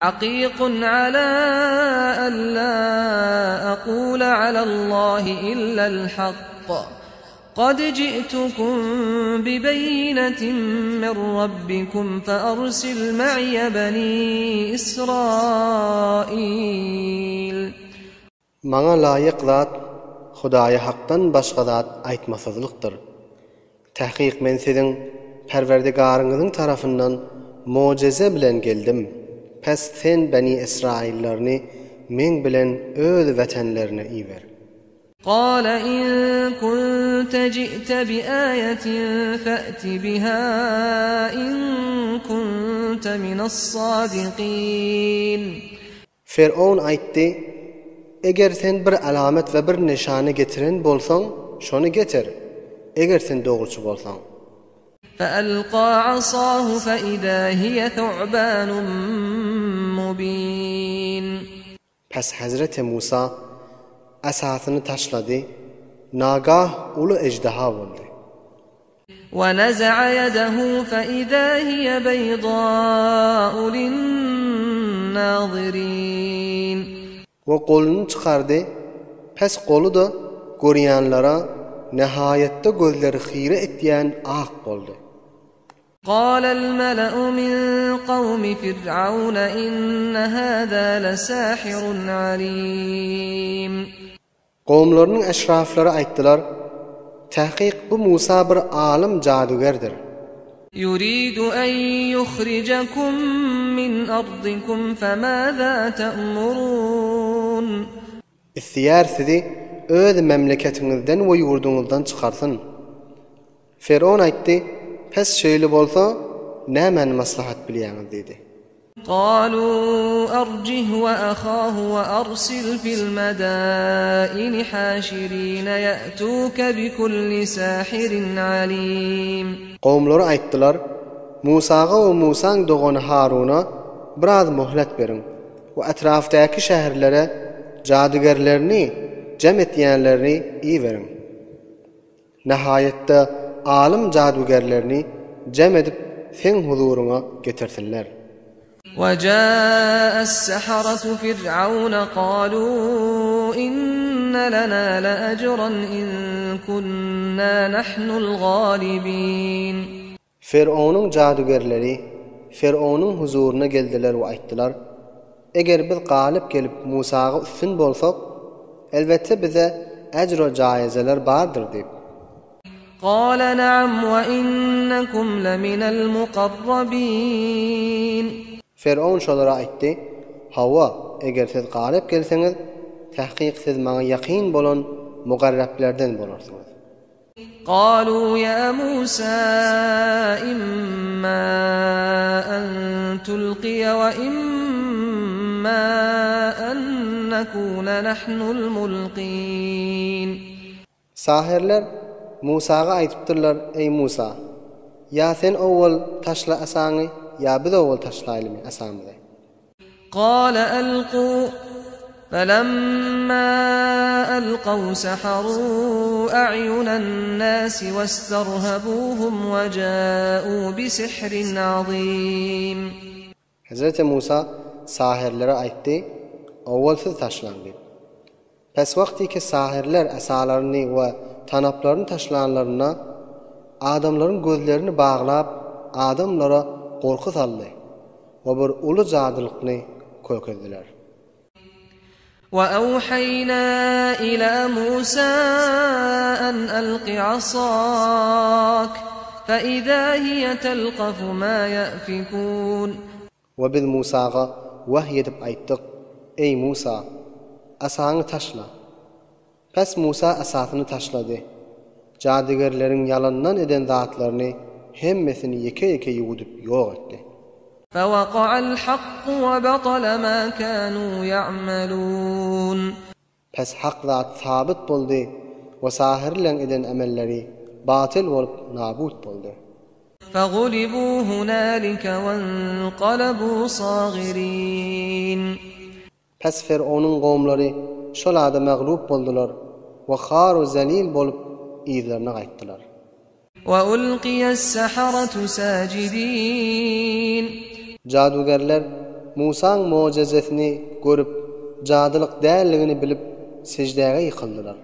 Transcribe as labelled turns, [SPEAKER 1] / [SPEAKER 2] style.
[SPEAKER 1] حقيق على ألا أقول على الله إلا الحق قد جئتكم ببينة من ربكم فأرسل معي بني إسرائيل.
[SPEAKER 2] Maňa laýyk zat Hudaýa hakdan başga zat aýtmasazlykdyr. Tahqiq men siziň Perwerdigaryňyzyň tarapyndan mojeze bilen geldim. Pes sen Beni Israillaryny men bilen öz wetenlerine iýber.
[SPEAKER 1] قال إن كنت جئت بآية فأت بها إن كنت من الصادقين.
[SPEAKER 2] Firavun aýtdy: Eger sen bir alamet we bir nişany getiren bolsaň, şonu getir. Eger sen dogruçy bolsaň.
[SPEAKER 1] فألقى عصاه فإذا هي ثعبان مبين.
[SPEAKER 2] Pes Hazreti Musa asasyny taşlady. Nagah ulu ejderha boldy.
[SPEAKER 1] ونزع يده فإذا هي بيضاء للناظرين.
[SPEAKER 2] Ve golunu çıkardı. Pes golu da görýänlara nihayetde gözleri xire etdiýän ak boldy.
[SPEAKER 1] قال الملأ من قوم فرعون إن هذا لساحر عليم.
[SPEAKER 2] Gowmlarynyň eşraflary aýtdylar: Tahqiq bu Musa bir alim jadugerdir.
[SPEAKER 1] يريد أن يخرجكم من أرضكم فماذا تأمرون.
[SPEAKER 2] İstiyar sizi öz memleketiňizden we ýurduňyzdan çykarsyn. Firavun aýtdy: Pes şeýle bolsa, nämen maslahat bilýäňiz dedi.
[SPEAKER 1] قالوا أرجه وأخاه وأرسل في المدائن حاشرين يأتوك بكل ساحر عليم.
[SPEAKER 2] Gowmlary aýtdylar: Musaga we Musaň dogany Haruna biraz möhlet berin we etrafdaky şäherlere jadugerlerini, cem etýänlerini iýerin. Nihayetde alim jadugerlerini cem edip sen huzuruna getirsinler.
[SPEAKER 1] وجاء السحرة فرعون قالوا إن لنا لأجرا إن كنا نحن الغالبين.
[SPEAKER 2] Firavunun jadugerleri Firavunun huzuruna geldiler we aýtdylar: Eger biz galip gelip Musaga üstün bolsak, elbette bize ejr we jaýyzeler bardyr diýip.
[SPEAKER 1] قال نعم وإنكم لمن المقربين.
[SPEAKER 2] Firavun şolara aýtdy: Hawa, eger siz galip gelseňiz, tahqiq siz maňa ýaqyn bolan mugarrablerden bolarsyňyz.
[SPEAKER 1] قالوا يا موسى إما أن تلقي وإما أن نكون نحن الملقين.
[SPEAKER 2] Sahirler Musaga aýdypdyrlar: Ey Musa, ya sen awwal taşla asany, ya biz awwal taşlaýlymy asamy.
[SPEAKER 1] قال ألقوا فلما ألقوا سحروا أعين الناس واسترهبوهم وجاءوا بسحر عظيم.
[SPEAKER 2] Hazreti Musa sahirlere aýtdy: Awwal siz taşlan diýip. Pes wagty ki sahirler asalaryny we tanaplaryny taşlanlaryna adamlaryň gözlerini baglap adamlara gorku saldy we bir uly jadylykny kökezdiler.
[SPEAKER 1] وأوحينا إلى موسى أن ألق عصاك فإذا هي تلقف ما يأفكون. Ve
[SPEAKER 2] biz Musaga vahy edip aýtdyk: Ey Musa, asany taşla. Pes Musa asasyny taşlady. Jadygerleriň yalandan eden zatlaryny hemmesini yeke-yeke ýuwudyp ýok etdi.
[SPEAKER 1] فوقع الحق وبطل ما كانوا يعملون.
[SPEAKER 2] Pes hak zat sabit boldy we sahirleň eden emelleri batil bolup nabut boldy.
[SPEAKER 1] فغلبوا هنالك وانقلبوا صاغرين.
[SPEAKER 2] Pes Firavunun gowmlary şolada maglup boldular we xar we zelil bolup ýerlerine gaýtdylar.
[SPEAKER 1] وألقي السحرة ساجدين.
[SPEAKER 2] Jadugerler Musa'nın mucizesini görüp, cadılık dälligini bilip secdäge ýykyldylar.